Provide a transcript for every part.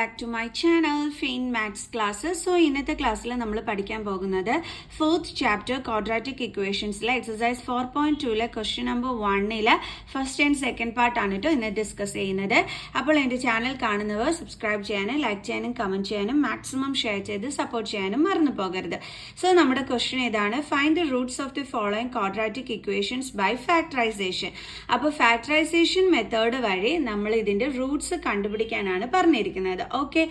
back to my channel Finn Max Classes. So ഇന്നത്തെ ക്ലാസ്സിൽ നമ്മൾ പഠിക്കാൻ പോകുന്നത് 4th chapter quadratic equationsലെ exercise 4.2ലെ question number 1ലെ first and second part ആണ് ട്ടോ ഇന്ന് ഡിസ്കസ് ചെയ്യുന്നത്. അപ്പോൾ എൻ്റെ ചാനൽ കാണുന്നവർ സബ്സ്ക്രൈബ് ചെയ്യാനും ലൈക്ക് ചെയ്യാനും കമന്റ് ചെയ്യാനും മാക്സിമം ഷെയർ ചെയ്ത് സപ്പോർട്ട് ചെയ്യാനും മറന്നു പോകരുത്. സോ നമ്മുടെ ക്വസ്റ്റ്യൻ ഇതാണ്, find the Roots of the following quadratic equations by factorization. അപ്പോൾ ഫാക്ടറൈസേഷൻ മെത്തേഡ് വഴി നമ്മൾ ഇതിന്റെ റൂട്ട്സ് കണ്ടുപിടിക്കാനാണ് പറഞ്ഞിരിക്കുന്നത്. ഓക്കെ,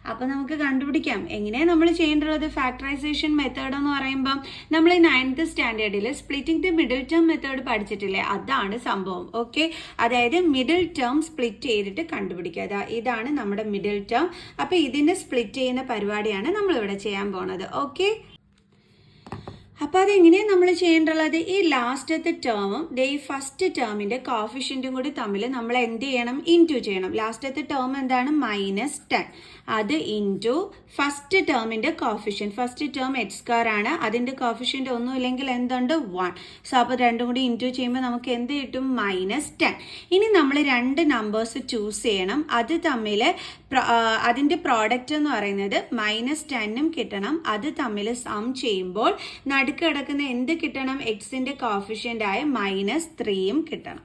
അപ്പൊ നമുക്ക് കണ്ടുപിടിക്കാം. എങ്ങനെയാണ് നമ്മൾ ചെയ്യേണ്ടത്? ഫാക്ടറൈസേഷൻ മെത്തേഡ് എന്ന് പറയുമ്പോൾ നമ്മൾ 9th സ്റ്റാൻഡേർഡിൽ splitting the middle term method പഠിച്ചിട്ടില്ലേ? അതാണ് സംഭവം. ഓക്കെ, അതായത് മിഡിൽ ടേം സ്പ്ലിറ്റ് ചെയ്തിട്ട് കണ്ടുപിടിക്കുക. ഇതാണ് നമ്മുടെ മിഡിൽ ടേം. അപ്പൊ ഇതിനെ സ്പ്ലിറ്റ് ചെയ്യുന്ന പരിപാടിയാണ് നമ്മൾ ഇവിടെ ചെയ്യാൻ പോണത്. ഓക്കെ, അപ്പോൾ അതെങ്ങനെയാണ് നമ്മൾ ചെയ്യേണ്ടത്? ഈ ലാസ്റ്റത്തെ ടേമും ഈ ഫസ്റ്റ് ടേമിന്റെ കോഫിഷ്യന്റും കൂടി തമ്മിൽ നമ്മൾ എന്ത് ചെയ്യണം? ഇൻറ്റു ചെയ്യണം. ലാസ്റ്റത്തെ ടേം എന്താണ്? -10. അത് ഇൻറ്റു ഫസ്റ്റ് ടേമിന്റെ കോഫിഷ്യന്റ്. ഫസ്റ്റ് ടേം x² ആണ്, അതിന്റെ കോഫിഷ്യന്റ് ഒന്നുമില്ലെങ്കിൽ എന്തുണ്ട്? 1. സോ അപ്പോൾ രണ്ടും കൂടി ഇൻറ്റു ചെയ്യുമ്പോൾ നമുക്ക് എന്ത് കിട്ടും? -10. ഇനി നമ്മൾ രണ്ട് നമ്പേഴ്സ് ചൂസ് ചെയ്യണം. അത് തമ്മിൽ അതിന്റെ പ്രോഡക്റ്റ് എന്ന് പറയുന്നത് -10ഉം കിട്ടണം. അത് തമ്മിൽ സം ചെയ്യുമ്പോൾ നടുക്ക് കിടക്കുന്ന എന്ത് കിട്ടണം? എക്സിന്റെ കോഫിഷ്യന്റ് ആയ -3ഉം കിട്ടണം.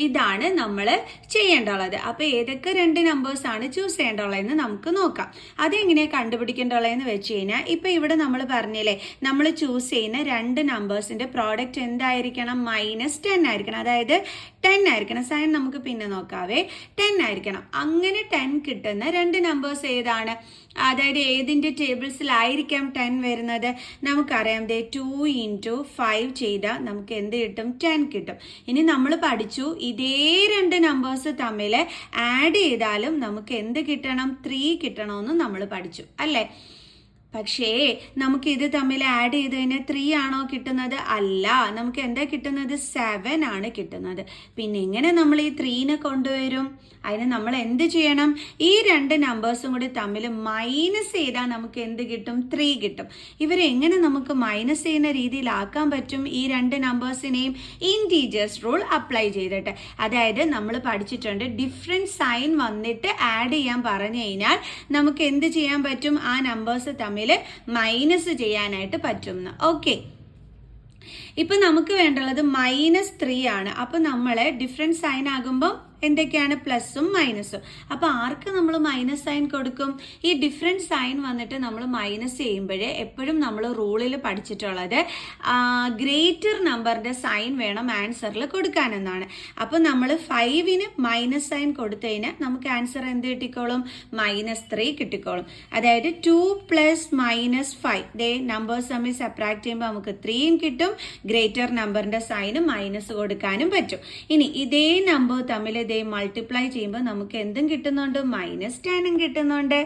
ഇതാണ് നമ്മൾ ചെയ്യേണ്ടുള്ളത്. അപ്പൊ ഏതൊക്കെ രണ്ട് നമ്പേഴ്സ് ആണ് ചൂസ് ചെയ്യേണ്ടുള്ളതെന്ന് നമുക്ക് നോക്കാം. അതെങ്ങനെയാണ് കണ്ടുപിടിക്കേണ്ടുള്ളതെന്ന് വെച്ച് കഴിഞ്ഞാൽ ഇപ്പൊ ഇവിടെ നമ്മൾ പറഞ്ഞില്ലേ, നമ്മൾ ചൂസ് ചെയ്യുന്ന രണ്ട് നമ്പേഴ്സിന്റെ പ്രോഡക്റ്റ് എന്തായിരിക്കണം? -10 ആയിരിക്കണം. അതായത് 10 ആയിരിക്കണം. സൈൻ നമുക്ക് പിന്നെ നോക്കാവേ. 10 ആയിരിക്കണം. അങ്ങനെ 10 കിട്ടുന്ന രണ്ട് നമ്പേഴ്സ് ഏതാണ്? അതായത് ഏതിന്റെ ടേബിൾസിലായിരിക്കാം 10 വരുന്നത്? നമുക്കറിയാം, 2 × 5 ചെയ്താൽ നമുക്ക് എന്ത് കിട്ടും? 10 കിട്ടും. ഇനി നമ്മൾ പഠിച്ചു, ഇതേ രണ്ട് നമ്പേഴ്സ് തമ്മിൽ ആഡ് ചെയ്താലും നമുക്ക് എന്ത് കിട്ടണം? 3 കിട്ടണമെന്ന് നമ്മൾ പഠിച്ചു അല്ലേ? പക്ഷേ നമുക്ക് ഇത് തമ്മിൽ ആഡ് ചെയ്തതിന് 3 ആണോ കിട്ടുന്നത്? അല്ല, നമുക്ക് എന്താ കിട്ടുന്നത്? 7 ആണ് കിട്ടുന്നത്. പിന്നെ എങ്ങനെ നമ്മൾ ഈ 3നെ കൊണ്ടുവരും? അതിന് നമ്മൾ എന്ത് ചെയ്യണം? ഈ രണ്ട് നമ്പേഴ്സും കൂടി തമ്മിൽ മൈനസ് ചെയ്താൽ നമുക്ക് എന്ത് കിട്ടും? 3 കിട്ടും. ഇവരെങ്ങനെ നമുക്ക് മൈനസ് ചെയ്യുന്ന രീതിയിലാക്കാൻ പറ്റും? ഈ രണ്ട് നമ്പേഴ്സിനെയും ഇൻറ്റീജേഴ്സ് റൂൾ അപ്ലൈ ചെയ്തിട്ട്. അതായത് നമ്മൾ പഠിച്ചിട്ടുണ്ട്, ഡിഫറെന്റ് സൈൻ വന്നിട്ട് ആഡ് ചെയ്യാൻ പറഞ്ഞു കഴിഞ്ഞാൽ നമുക്ക് എന്ത് ചെയ്യാൻ പറ്റും? ആ നമ്പേഴ്സ് തമ്മിൽ മൈനസ് ചെയ്യാനായിട്ട് പറ്റും. ഓക്കെ, ഇപ്പൊ നമുക്ക് വേണ്ടുള്ളത് -3 ആണ്. അപ്പൊ നമ്മള് ഡിഫറെന്റ് സൈൻ ആകുമ്പോൾ എന്തൊക്കെയാണ്? പ്ലസും മൈനസും. അപ്പൊ ആർക്ക് നമ്മൾ മൈനസ് സൈൻ കൊടുക്കും? ഈ ഡിഫറെന്റ് സൈൻ വന്നിട്ട് നമ്മൾ മൈനസ് ചെയ്യുമ്പോഴേ എപ്പോഴും നമ്മൾ റൂളിൽ പഠിച്ചിട്ടുള്ളത് ഗ്രേറ്റർ നമ്പറിന്റെ സൈൻ വേണം ആൻസറിൽ കൊടുക്കാനെന്നാണ്. അപ്പൊ നമ്മൾ 5ന് മൈനസ് സൈൻ കൊടുത്തതിന് നമുക്ക് ആൻസർ എന്ത് കിട്ടിക്കോളും? -3 കിട്ടിക്കോളും. അതായത് 2 + -5 നമ്പേഴ്സ് തമ്മിൽ സബ്ട്രാക്ട് ചെയ്യുമ്പോൾ നമുക്ക് 3 കിട്ടും. ഗ്രേറ്റർ നമ്പറിന്റെ സൈന് മൈനസ് കൊടുക്കാനും പറ്റും. ഇനി ഇതേ നമ്പർ തമ്മിൽ മൾട്ടിപ്ലൈ ചെയ്യുമ്പോൾ നമുക്ക് എന്തും കിട്ടുന്നുണ്ട്? -10ഉം കിട്ടുന്നുണ്ട്.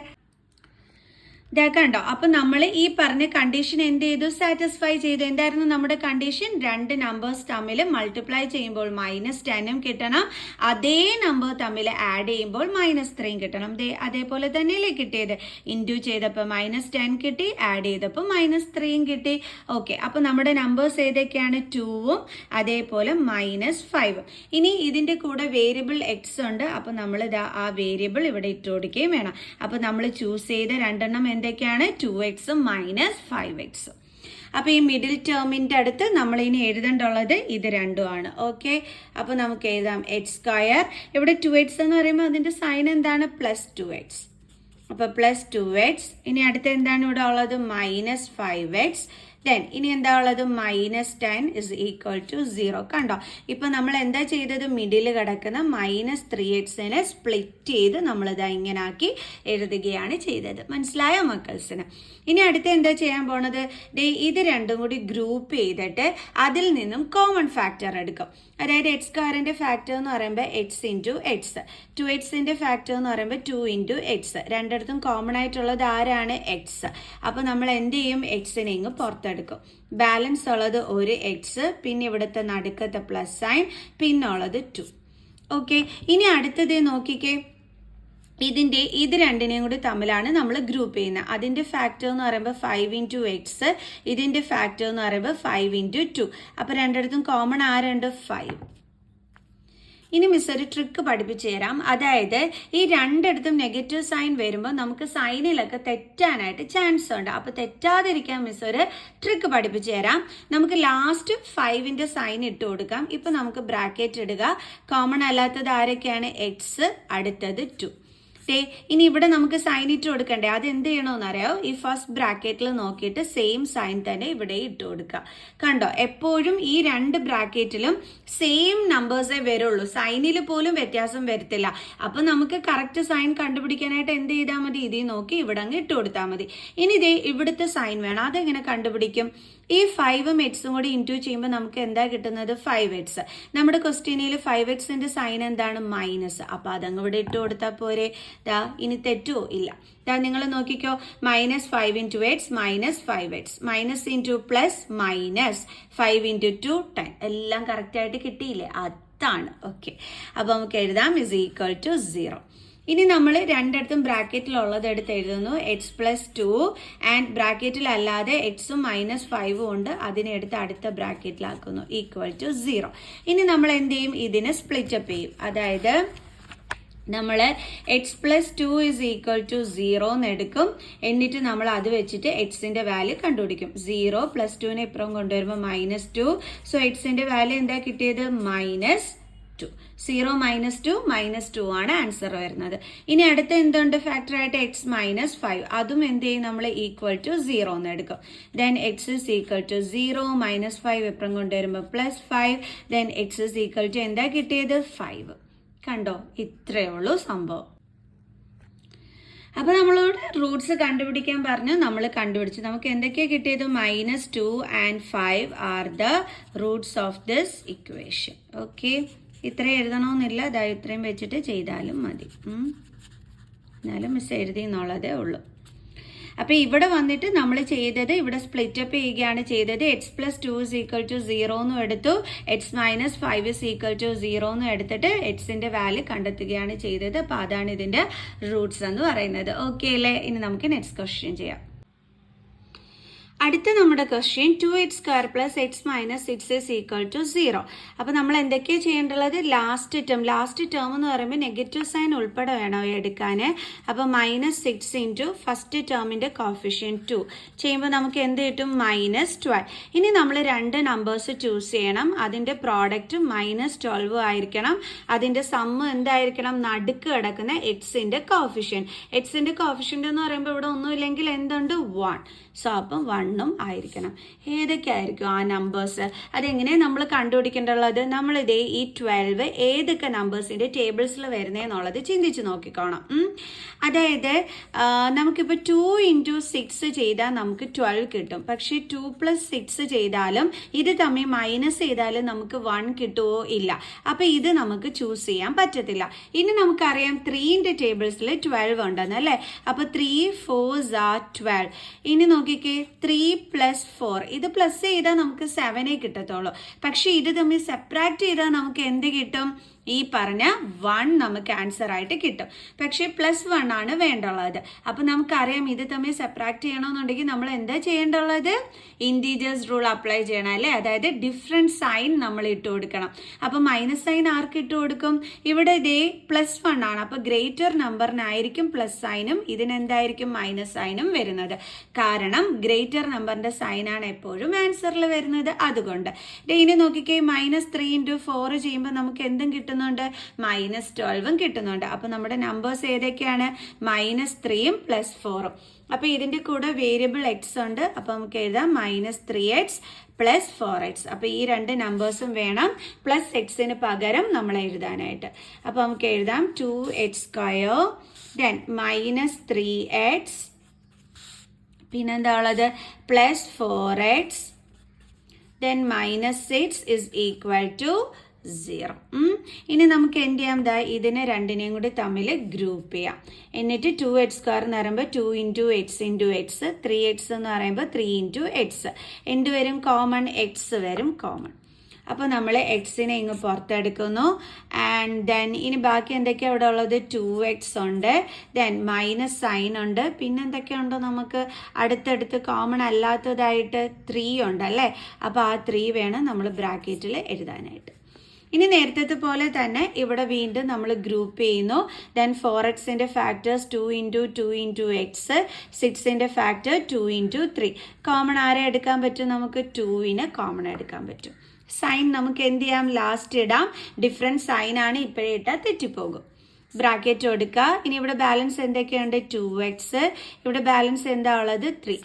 കണ്ടോ? അപ്പൊ നമ്മൾ ഈ പറഞ്ഞ കണ്ടീഷൻ എന്ത് ചെയ്തു? സാറ്റിസ്ഫൈ ചെയ്തു. എന്തായിരുന്നു നമ്മുടെ കണ്ടീഷൻ? രണ്ട് നമ്പേഴ്സ് തമ്മിൽ മൾട്ടിപ്ലൈ ചെയ്യുമ്പോൾ -10ഉം കിട്ടണം. അതേ നമ്പർ തമ്മിൽ ആഡ് ചെയ്യുമ്പോൾ -3ഉം കിട്ടണം. അതേപോലെ തന്നെയല്ലേ കിട്ടിയത്? ഇൻറ്റു ചെയ്തപ്പോൾ -10 കിട്ടി, ആഡ് ചെയ്തപ്പോൾ -3ഉം കിട്ടി. ഓക്കെ, അപ്പൊ നമ്മുടെ നമ്പേഴ്സ് ഏതൊക്കെയാണ്? 2ഉം അതേപോലെ -5ഉം. ഇനി ഇതിന്റെ കൂടെ വേരിയബിൾ x ഉണ്ട്. അപ്പൊ നമ്മൾ ആ വേരിയബിൾ ഇവിടെ ഇട്ട് കൊടുക്കുകയും വേണം. അപ്പൊ നമ്മൾ ചൂസ് ചെയ്ത രണ്ടെണ്ണം എന്തൊക്കെയാണ്? 2x -5x. അപ്പൊ ഈ മിഡിൽ ടേമിന്റെ അടുത്ത് നമ്മൾ ഇനി എഴുതേണ്ടുള്ളത് ഇത് രണ്ടുമാണ്. ഓക്കെ, അപ്പൊ നമുക്ക് എഴുതാം x². ഇവിടെ 2x എന്ന് പറയുമ്പോൾ അതിന്റെ സൈൻ എന്താണ്? +2x. അപ്പൊ +2x. ഇനി അടുത്ത എന്താണ് ഇവിടെ ഉള്ളത്? -5x. ഇനി എന്താ ഉള്ളത്? -10 = 0. കണ്ടോ? ഇപ്പൊ നമ്മൾ എന്താ ചെയ്തത്? മിഡിൽ കിടക്കുന്ന -3x സ്പ്ലിറ്റ് ചെയ്ത് നമ്മളിതാ ഇങ്ങനെ ആക്കി എഴുതുകയാണ് ചെയ്തത്. മനസ്സിലായോ മക്കൾസിന്? ഇനി അടുത്ത എന്താ ചെയ്യാൻ പോണത്? ഇത് രണ്ടും കൂടി ഗ്രൂപ്പ് ചെയ്തിട്ട് അതിൽ നിന്നും കോമൺ ഫാക്ടർ എടുക്കും. അതായത് x² ഫാക്ടർ എന്ന് പറയുമ്പോൾ x × x, 2x ഫാക്ടർ എന്ന് പറയുമ്പോൾ 2 × x. രണ്ടിടത്തും കോമൺ ആയിട്ടുള്ളത് ആരാണ്? x. അപ്പൊ നമ്മൾ എന്ത് ചെയ്യും? x-നെ ഇങ്ങ് പുറത്തെടുക്കും. ബാലൻസ് ഉള്ളത് ഒരു x, പിന്നെ ഇവിടുത്തെ നടുക്കത്തെ പ്ലസ് സൈൻ, പിന്നെ ഉള്ളത് 2. ഓക്കെ, ഇനി അടുത്തത് നോക്കിക്കേ. ഇത് രണ്ടിനെയും കൂടി തമ്മിലാണ് നമ്മൾ ഗ്രൂപ്പ് ചെയ്യുന്നത്. അതിന്റെ ഫാക്ടർ എന്ന് പറയുമ്പോൾ 5 × x, ഇതിന്റെ ഫാക്ടർ എന്ന് പറയുമ്പോൾ 5 × 2. അപ്പൊ രണ്ടിടത്തും കോമൺ ആരുണ്ട്? 5. ഇനി മിസ് ഒരു ട്രിക്ക് പഠിപ്പിച്ചു തരാം. അതായത് ഈ രണ്ടിടത്തും നെഗറ്റീവ് സൈൻ വരുമ്പോൾ നമുക്ക് സൈനിലൊക്കെ തെറ്റാനായിട്ട് ചാൻസ് ഉണ്ട്. അപ്പൊ തെറ്റാതിരിക്കാൻ മിസ് ഒരു ട്രിക്ക് പഠിപ്പിച്ചു തരാം. നമുക്ക് ലാസ്റ്റ് 5ന്റെ സൈൻ ഇട്ട് കൊടുക്കാം. ഇപ്പൊ നമുക്ക് ബ്രാക്കറ്റ് ഇടുക. കോമൺ അല്ലാത്തത് ആരൊക്കെയാണ്? എക്സ്, അടുത്തത് 2. ഇനി ഇവിടെ നമുക്ക് സൈൻ ഇട്ട് കൊടുക്കണ്ടേ? അത് എന്ത് ചെയ്യണമെന്ന് അറിയാമോ? ഈ ഫസ്റ്റ് ബ്രാക്കറ്റിൽ നോക്കിയിട്ട് സെയിം സൈൻ തന്നെ ഇവിടെ ഇട്ട് കൊടുക്കുക. കണ്ടോ, എപ്പോഴും ഈ രണ്ട് ബ്രാക്കറ്റിലും സെയിം നമ്പേഴ്സേ വരുള്ളൂ, സൈനിൽ പോലും വ്യത്യാസം വരത്തില്ല. അപ്പൊ നമുക്ക് കറക്റ്റ് സൈൻ കണ്ടുപിടിക്കാനായിട്ട് എന്ത് ചെയ്താൽ മതി? ഇതിൽ നോക്കി ഇവിടെ അങ്ങ് ഇട്ട് കൊടുത്താൽ മതി. ഇനി ഇതേ ഇവിടുത്തെ സൈൻ വേണം, അതെങ്ങനെ കണ്ടുപിടിക്കും? ഈ 5ഉം 8ഉം കൂടി ഇൻറ്റു ചെയ്യുമ്പോൾ നമുക്ക് എന്താ കിട്ടുന്നത്? 5x. നമ്മുടെ ക്വസ്റ്റ്യനിൽ 5xന്റെ സൈൻ എന്താണ്? മൈനസ്. അപ്പൊ അതങ്ങ് ഇവിടെ ഇട്ട് കൊടുത്താൽ പോരെ. ദാ ഇനി തെറ്റുമോ? ഇല്ല. ദാ നിങ്ങൾ നോക്കിക്കോ, -5 × x -5x, minus into plus minus 5 × 2 10. എല്ലാം കറക്റ്റ് ആയിട്ട് കിട്ടിയില്ലേ? അതാണ്. ഓക്കെ, അപ്പൊ നമുക്ക് എഴുതാം =0. ഇനി നമ്മൾ രണ്ടിടത്തും ബ്രാക്കറ്റിലുള്ളത് എടുത്ത് എഴുതുന്നു. x+2 ആൻഡ് ബ്രാക്കറ്റിൽ അല്ലാതെ എക്സും -5ഉം ഉണ്ട്, അതിനെ എടുത്ത് അടുത്ത ബ്രാക്കറ്റിലാക്കുന്നു =0. ഇനി നമ്മൾ എന്ത് ചെയ്യും? ഇതിനെ സ്പ്ലിറ്റപ്പ് ചെയ്യും. അതായത് നമ്മൾ x+2 = 0 എന്ന് എടുക്കും. എന്നിട്ട് നമ്മൾ അത് വെച്ചിട്ട് എക്സിന്റെ വാല്യൂ കണ്ടുപിടിക്കും. 0 + 2നെ ഇപ്പുറം കൊണ്ടുവരുമ്പോൾ -2. സോ എക്സിന്റെ വാല്യൂ എന്താ കിട്ടിയത്? -2. 0 - 2 -2 ആണ് ആൻസർ വരുന്നത്. ഇനി അടുത്ത എന്തുണ്ട്? ഫാക്ടർ ആയിട്ട് x - 5. അതും എന്ത് ചെയ്യും? നമ്മൾ =0 എന്ന് എടുക്കും. ദെൻ x = 0 -5 ഇപ്പുറം കൊണ്ടുവരുമ്പോൾ +5. ദെൻ x = എന്താ കിട്ടിയത്? 5. കണ്ടോ, ഇത്രയേ ഉള്ളൂ സംഭവം. അപ്പൊ നമ്മളോട് റൂട്ട്സ് കണ്ടുപിടിക്കാൻ പറഞ്ഞു, നമ്മൾ കണ്ടുപിടിച്ചു. നമുക്ക് എന്തൊക്കെയാ കിട്ടിയത്? -2 and 5 are the Roots of this equation. Okay, ഇത്രയും എഴുതണമെന്നില്ല, അതാ ഇത്രയും വെച്ചിട്ട് ചെയ്താലും മതി. എന്നാലും മിസ് എഴുതി എന്നുള്ളതേ ഉള്ളൂ. അപ്പൊ ഇവിടെ വന്നിട്ട് നമ്മൾ ചെയ്തത്, ഇവിടെ സ്പ്ലിറ്റപ്പ് ചെയ്യുകയാണ് ചെയ്തത്. x+2 = 0 എന്നും എടുത്തു, x - 5 = 0 എന്നും എടുത്തിട്ട് എക്സിന്റെ വാല്യൂ കണ്ടെത്തുകയാണ് ചെയ്തത്. അപ്പൊ അതാണ് ഇതിന്റെ റൂട്ട്സ് എന്ന് പറയുന്നത്. ഓക്കെ അല്ലേ? ഇനി നമുക്ക് നെക്സ്റ്റ് ക്വസ്റ്റ്യൻ ചെയ്യാം. അടുത്ത നമ്മുടെ ക്വസ്റ്റ്യൻ 2x² + x - 6 = 0. അപ്പൊ നമ്മൾ എന്തൊക്കെയാണ് ചെയ്യേണ്ടത്? ലാസ്റ്റ് ടേം എന്ന് പറയുമ്പോൾ നെഗറ്റീവ് സൈൻ ഉൾപ്പെടെ വേണോ എടുക്കാൻ. അപ്പൊ -6 × ഫസ്റ്റ് ടേമിന്റെ കോഫിഷ്യന്റ് 2 ചെയ്യുമ്പോൾ നമുക്ക് എന്ത് കിട്ടും? -12. ഇനി നമ്മൾ രണ്ട് നമ്പേഴ്സ് ചൂസ് ചെയ്യണം. അതിന്റെ പ്രോഡക്റ്റ് -12 ആയിരിക്കണം. അതിന്റെ സമ്മ് എന്തായിരിക്കണം? നടുക്ക് കിടക്കുന്ന എക്സിന്റെ കോഫിഷ്യന്റ്. എക്സിന്റെ കോഫിഷ്യന്റ് എന്ന് പറയുമ്പോൾ ഇവിടെ ഒന്നുമില്ലെങ്കിൽ എന്തുണ്ട്? 1. സോ അപ്പം 1ഉം ആയിരിക്കണം. ഏതൊക്കെ ആയിരിക്കും ആ നമ്പേഴ്സ്? അതെങ്ങനെ നമ്മൾ കണ്ടുപിടിക്കേണ്ടുള്ളത്? നമ്മളിതേ ഈ 12 ഏതൊക്കെ നമ്പേഴ്സിന്റെ ടേബിൾസിൽ വരുന്നതെന്നുള്ളത് ചിന്തിച്ച് നോക്കിക്കോണം. അതായത് നമുക്കിപ്പോൾ 2 × 6 ചെയ്താൽ നമുക്ക് 12 കിട്ടും. പക്ഷേ 2 + 6 ചെയ്താലും ഇത് തമ്മിൽ മൈനസ് ചെയ്താലും നമുക്ക് 1 കിട്ടുമോ? ഇല്ല. അപ്പൊ ഇത് നമുക്ക് ചൂസ് ചെയ്യാൻ പറ്റത്തില്ല. ഇനി നമുക്കറിയാം 3ന്റെ ടേബിൾസിൽ 12 ഉണ്ടെന്ന് അല്ലേ? അപ്പൊ 3 4s are 12. ഇനി നോക്കിക്കേ, 3 + 4, ഇത് പ്ലസ് ചെയ്താൽ നമുക്ക് 7 കിട്ടത്തുള്ളൂ. പക്ഷെ ഇത് തമ്മിൽ സെപ്പറേറ്റ് ചെയ്താൽ നമുക്ക് എന്ത് കിട്ടും? ഈ പറഞ്ഞ 1 നമുക്ക് ആൻസർ ആയിട്ട് കിട്ടും. പക്ഷെ +1 ആണ് വേണ്ടുള്ളത്. അപ്പൊ നമുക്കറിയാം ഇത് തമ്മിൽ സെപ്പറേറ്റ് ചെയ്യണമെന്നുണ്ടെങ്കിൽ നമ്മൾ എന്താ ചെയ്യേണ്ടുള്ളത്? ഇൻറ്റീജേഴ്സ് റൂൾ അപ്ലൈ ചെയ്യണം അല്ലേ? അതായത് ഡിഫറെന്റ് സൈൻ നമ്മൾ ഇട്ട് കൊടുക്കണം. അപ്പൊ മൈനസ് സൈൻ ആർക്ക് ഇട്ട് കൊടുക്കും? ഇവിടെ ഇതേ +1 ആണ്. അപ്പൊ ഗ്രേറ്റർ നമ്പറിനായിരിക്കും പ്ലസ് സൈനും ഇതിനെന്തായിരിക്കും? മൈനസ് സൈനും വരുന്നത്. കാരണം ഗ്രേറ്റർ നമ്പറിന്റെ സൈൻ ആണ് എപ്പോഴും ആൻസറിൽ വരുന്നത്. അതുകൊണ്ട് ഇനി നോക്കിക്കേ, -3 × 4 ചെയ്യുമ്പോൾ നമുക്ക് എന്തും കിട്ടും? -12ഉം കിട്ടുന്നുണ്ട്. അപ്പൊ നമ്മുടെ നമ്പേഴ്സ് ഏതൊക്കെയാണ്? -3ഉം +4ഉം. അപ്പൊ ഇതിന്റെ കൂടെ വേരിയബിൾ x ഉണ്ട്. അപ്പൊ നമുക്ക് എഴുതാം -3x + 4x. അപ്പൊ ഈ രണ്ട് നമ്പേഴ്സും വേണം പ്ലസ് എക്സിന് പകരം നമ്മൾ എഴുതാനായിട്ട്. അപ്പൊ നമുക്ക് എഴുതാം 2x², then -3x, പിന്നെന്താ ഉള്ളത്? +4x, then -6 = 0. ഇനി നമുക്ക് എന്ത് ചെയ്യാം? ഇതിനെ രണ്ടിനെയും കൂടി തമ്മിൽ ഗ്രൂപ്പ് ചെയ്യാം. എന്നിട്ട് 2x² എന്ന് പറയുമ്പോൾ 2 × x × x, 3x എന്ന് പറയുമ്പോൾ 3 × x. എന്ത് വരും? കോമൺ x വരും കോമൺ. അപ്പൊ നമ്മൾ എക്സിനെ ഇങ്ങ് പുറത്തെടുക്കുന്നു. ആൻഡ് ദെൻ ഇനി ബാക്കി എന്തൊക്കെയാണ് ഇവിടെ ഉള്ളത്? 2x ഉണ്ട്, ദെൻ മൈനസ് സൈൻ ഉണ്ട്, പിന്നെ എന്തൊക്കെയുണ്ടോ നമുക്ക് അടുത്തടുത്ത് കോമൺ അല്ലാത്തതായിട്ട് 3 ഉണ്ട് അല്ലേ? അപ്പൊ ആ 3 വേണം നമ്മൾ ബ്രാക്കറ്റിൽ എഴുതാനായിട്ട്. ഇനി നേരത്തെ പോലെ തന്നെ ഇവിടെ വീണ്ടും നമ്മൾ ഗ്രൂപ്പ് ചെയ്യുന്നു. ദെൻ 4xന്റെ ഫാക്ടേഴ്സ് 2 ഇൻറ്റു 2 ഇൻറ്റു എക്സ്, 6ന്റെ ഫാക്ടർ 2 ഇൻറ്റു 3. കോമൺ ആരെ എടുക്കാൻ പറ്റും? നമുക്ക് 2ന് കോമൺ എടുക്കാൻ പറ്റും. സൈൻ നമുക്ക് എന്ത് ചെയ്യാം? ലാസ്റ്റ് ഇടാം. ഡിഫറെൻറ്റ് സൈൻ ആണ്, ഇപ്പോഴേ ഇട്ടാൽ തെറ്റിപ്പോകും. ബ്രാക്കറ്റ് കൊടുക്കുക. ഇനി ഇവിടെ ബാലൻസ് എന്തൊക്കെയുണ്ട്? 2x. ഇവിടെ ബാലൻസ് എന്താ ഉള്ളത്? 3.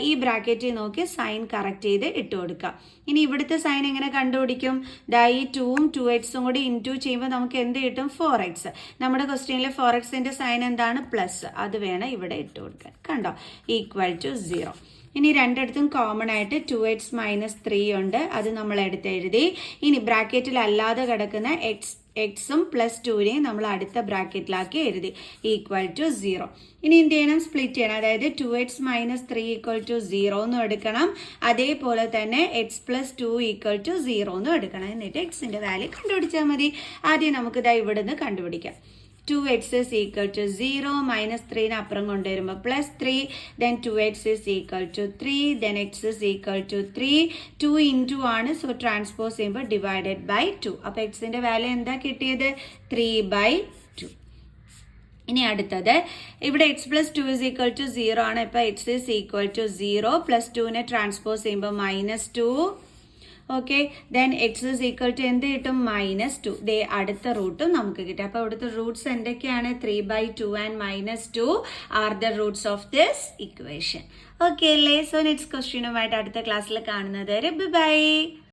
ഈ ബ്രാക്കറ്റിൽ നോക്കി സൈൻ കറക്റ്റ് ചെയ്ത് ഇട്ട് കൊടുക്കുക. ഇനി ഇവിടുത്തെ സൈൻ എങ്ങനെ കണ്ടുപിടിക്കും? ഈ 2ഉം 2xും കൂടി ഇൻറ്റു ചെയ്യുമ്പോൾ നമുക്ക് എന്ത് കിട്ടും? 4x. നമ്മുടെ ക്വസ്റ്റ്യനിൽ 4xന്റെ സൈൻ എന്താണ്? പ്ലസ്. അത് വേണം ഇവിടെ ഇട്ട് കൊടുക്കാൻ. കണ്ടോ? Equal to 0. ഇനി രണ്ടിടത്തും കോമൺ ആയിട്ട് 2x മൈനസ് 3 ഉണ്ട്, അത് നമ്മൾ എടുത്ത് എഴുതി. ഇനി ബ്രാക്കറ്റിൽ അല്ലാതെ കിടക്കുന്ന എക്സും പ്ലസ് 2നെയും നമ്മൾ അടുത്ത ബ്രാക്കറ്റിലാക്കി എഴുതി. Equal to 0. ഇനി എന്ത് ചെയ്യണം? സ്പ്ലിറ്റ് ചെയ്യണം. അതായത് 2x മൈനസ് 3 ഈക്വൽ ടു 0 എന്നും എടുക്കണം. അതേപോലെ തന്നെ x പ്ലസ് 2 ഈക്വൽ ടു 0 എന്നും എടുക്കണം. എന്നിട്ട് എക്സിന്റെ വാല്യൂ കണ്ടുപിടിച്ചാൽ മതി. ആദ്യം നമുക്ക് ഇവിടുന്ന് കണ്ടുപിടിക്കാം. 2x is equal to 0, minus 3 അപ്പുറം കൊണ്ടുവരുമ്പോൾ plus 3, then 2x is equal to 3, then x is equal to 3, 2 into ആണ്, സോ ട്രാൻസ്പോസ് ചെയ്യുമ്പോൾ ഡിവൈഡഡ് ബൈ 2. അപ്പോൾ എക്സിന്റെ വാല്യൂ എന്താ കിട്ടിയത്? 3/2. ഇനി അടുത്തത് ഇവിടെ x plus 2 is equal to 0 ആണ്. ഇപ്പോൾ x is equal to 0, plus 2നെ ട്രാൻസ്പോസ് ചെയ്യുമ്പോൾ minus 2. Okay, then x is equal to എന്ത് കിട്ടും? മൈനസ് 2. ദേ അടുത്ത റൂട്ടും നമുക്ക് കിട്ടും. അപ്പോൾ ഇവിടുത്തെ റൂട്ട്സ് എന്തൊക്കെയാണ്? 3/2 and minus 2 are the Roots of this equation. Okay അല്ലേ? സോ നെക്സ്റ്റ് ക്വസ്റ്റ്യനുമായിട്ട് അടുത്ത ക്ലാസ്സിൽ കാണുന്നത് വരെ ബൈ.